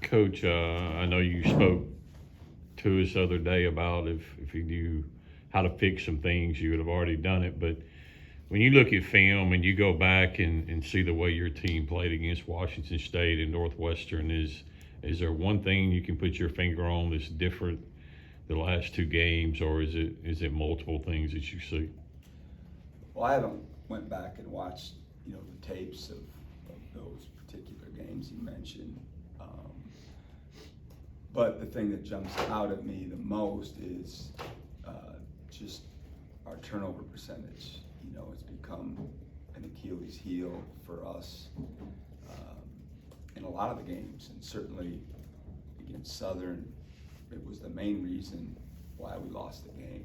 Coach, I know you spoke to us the other day about if you knew how to fix some things, you would have already done it. But when you look at film and you go back and see the way your team played against Washington State and Northwestern, is there one thing you can put your finger on that's different the last two games, or is it multiple things that you see? Well, I haven't went back and watched, the tapes of those particular games you mentioned. But the thing that jumps out at me the most is just our turnover percentage. It's become an Achilles heel for us in a lot of the games, and certainly against Southern, it was the main reason why we lost the game.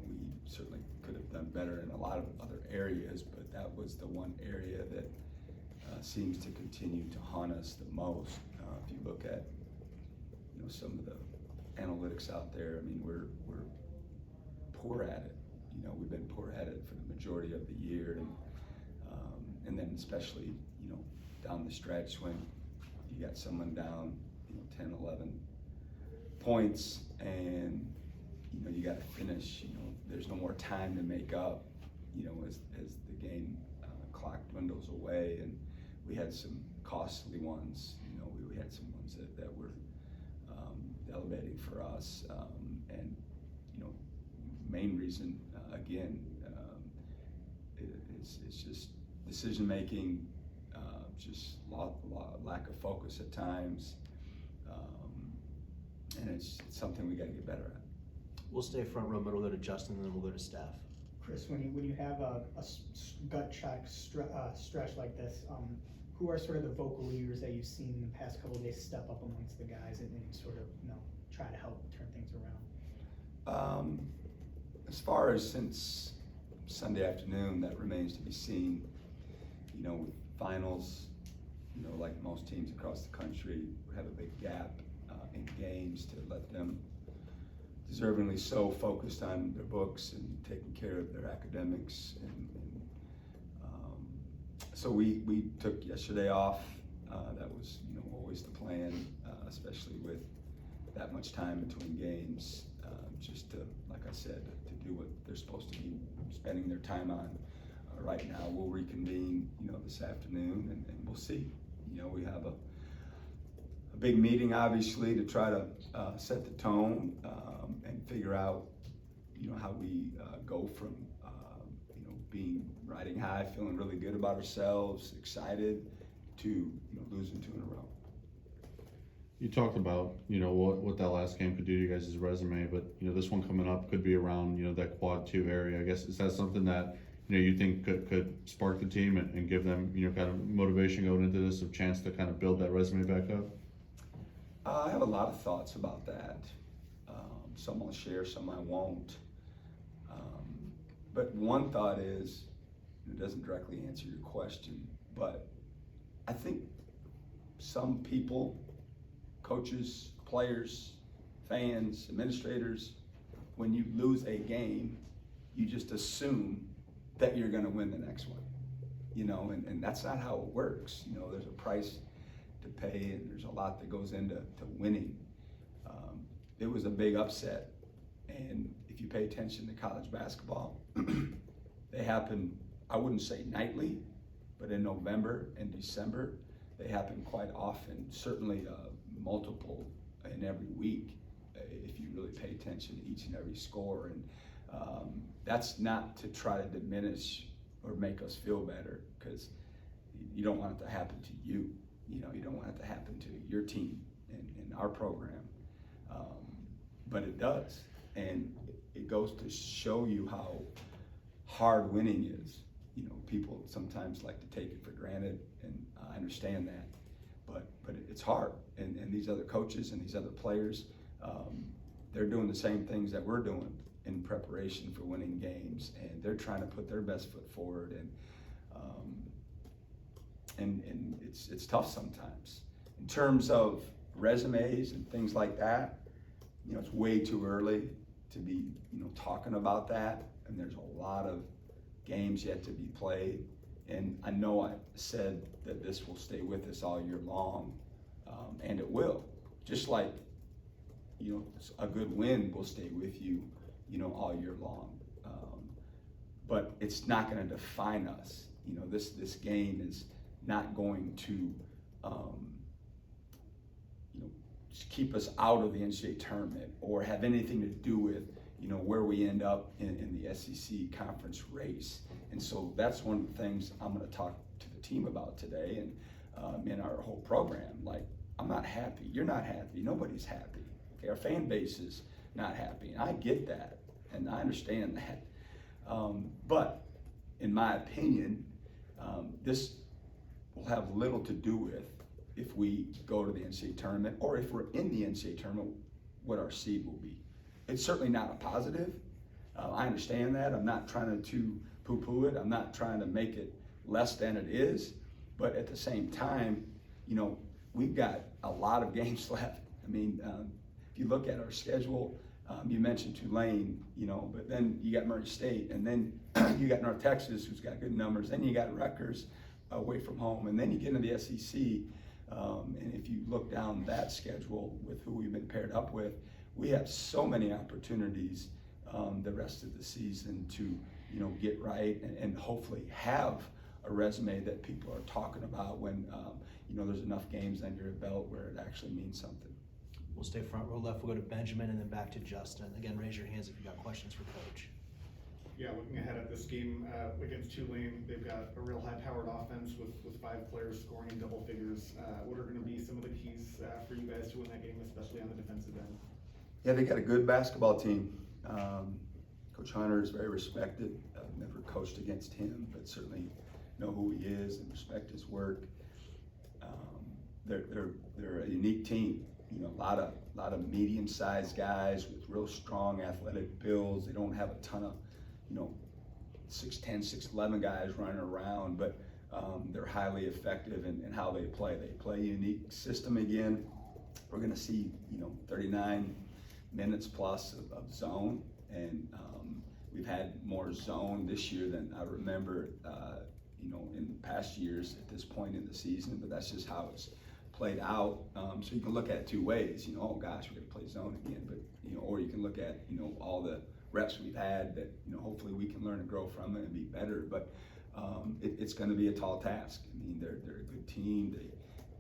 We certainly could have done better in a lot of other areas, but that was the one area that seems to continue to haunt us the most. If you look at some of the analytics out there, I mean, we're poor at it. We've been poor at it for the majority of the year, and then especially down the stretch when you got someone down 10, 11 points, and you got to finish. There's no more time to make up. As the game clock dwindles away, and we had some costly ones. We had some ones that were elevating for us, and main reason again it's just decision making, just lack of focus at times, and it's something we got to get better at. We'll stay front row, but we'll go to Justin, and then we'll go to staff. Chris, when you have a gut check stretch like this, who are sort of the vocal leaders that you've seen in the past couple of days step up amongst the guys and sort of try to help turn things around? As far as since Sunday afternoon, that remains to be seen. With finals, like most teams across the country, we have a big gap in games to let them deservingly so focused on their books and taking care of their academics. And so we took yesterday off. That was always the plan, especially with that much time between games, just to, like I said, to do what they're supposed to be spending their time on. Right now, we'll reconvene, this afternoon, and we'll see. We have a big meeting, obviously, to try to set the tone and figure out, how we go from, being riding high, feeling really good about ourselves, excited, to losing two in a row. You talked about, what that last game could do to you guys' resume, but, this one coming up could be around, that quad 2 area. I guess, is that something that, you think could spark the team and give them, kind of motivation going into this, a chance to kind of build that resume back up? I have a lot of thoughts about that. Some I'll share, some I won't. But one thought is, it doesn't directly answer your question, but I think some people, coaches, players, fans, administrators, when you lose a game, you just assume that you're going to win the next one, and that's not how it works. There's a price to pay, and there's a lot that goes into winning. It was a big upset, and if you pay attention to college basketball, they happen, I wouldn't say nightly, but in November and December, they happen quite often, certainly multiple in every week, if you really pay attention to each and every score. And that's not to try to diminish or make us feel better, because you don't want it to happen to you. You don't want it to happen to your team in our program. But it does, and it goes to show you how hard winning is. People sometimes like to take it for granted, and I understand that, but it's hard. And these other coaches and these other players, they're doing the same things that we're doing in preparation for winning games, and they're trying to put their best foot forward, and it's tough sometimes. In terms of resumes and things like that, it's way too early to be talking about that, and there's a lot of games yet to be played. And I know I said that this will stay with us all year long, and it will. Just like, you know, a good win will stay with you, you know, all year long. But it's not going to define us. You know, this game is not going to, you know, just keep us out of the NCAA tournament or have anything to do with, you know, where we end up in the SEC conference race. And so that's one of the things I'm going to talk to the team about today and in our whole program. Like, I'm not happy. You're not happy. Nobody's happy. Okay, our fan base is not happy. And I get that, and I understand that. But in my opinion, this will have little to do with if we go to the NCAA tournament or if we're in the NCAA tournament, what our seed will be. It's certainly not a positive. I understand that. I'm not trying to poo-poo it. I'm not trying to make it less than it is. But at the same time, you know, we've got a lot of games left. I mean, if you look at our schedule, you mentioned Tulane, you know, but then you got Murray State, and then you got North Texas, who's got good numbers. Then you got Rutgers away from home, and then you get into the SEC. And if you look down that schedule with who we've been paired up with, we have so many opportunities the rest of the season to, you know, get right and hopefully have a resume that people are talking about when, you know, there's enough games under your belt where it actually means something. We'll stay front row left. We'll go to Benjamin and then back to Justin. Again, raise your hands if you got questions for Coach. Yeah, looking ahead at this game against Tulane, they've got a real high-powered offense with 5 players scoring in double figures. What are going to be some of the keys for you guys to win that game, especially on the defensive end? Yeah, they got a good basketball team. Coach Hunter is very respected. I've never coached against him, but certainly know who he is and respect his work. They're a unique team. You know, a lot of medium-sized guys with real strong athletic builds. They don't have a ton of, you know, 6'10", 6'11" guys running around, but they're highly effective in how they play. They play a unique system again. We're going to see, you know, 39 minutes plus of zone, and we've had more zone this year than I remember, you know, in past years at this point in the season, but that's just how it's played out. So you can look at it 2 ways, you know, oh gosh, we're gonna play zone again, but, you know, or you can look at, you know, all the reps we've had that, you know, hopefully we can learn and grow from it and be better, but it's gonna be a tall task. I mean, they're a good team. They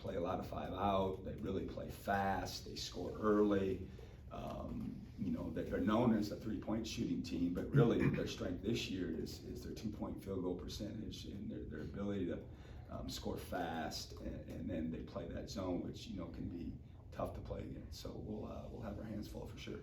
play a lot of 5 out. They really play fast. They score early. You know, they're known as a 3-point shooting team, but really their strength this year is their 2-point field goal percentage and their ability to score fast, and then they play that zone, which, you know, can be tough to play against. So we'll have our hands full for sure.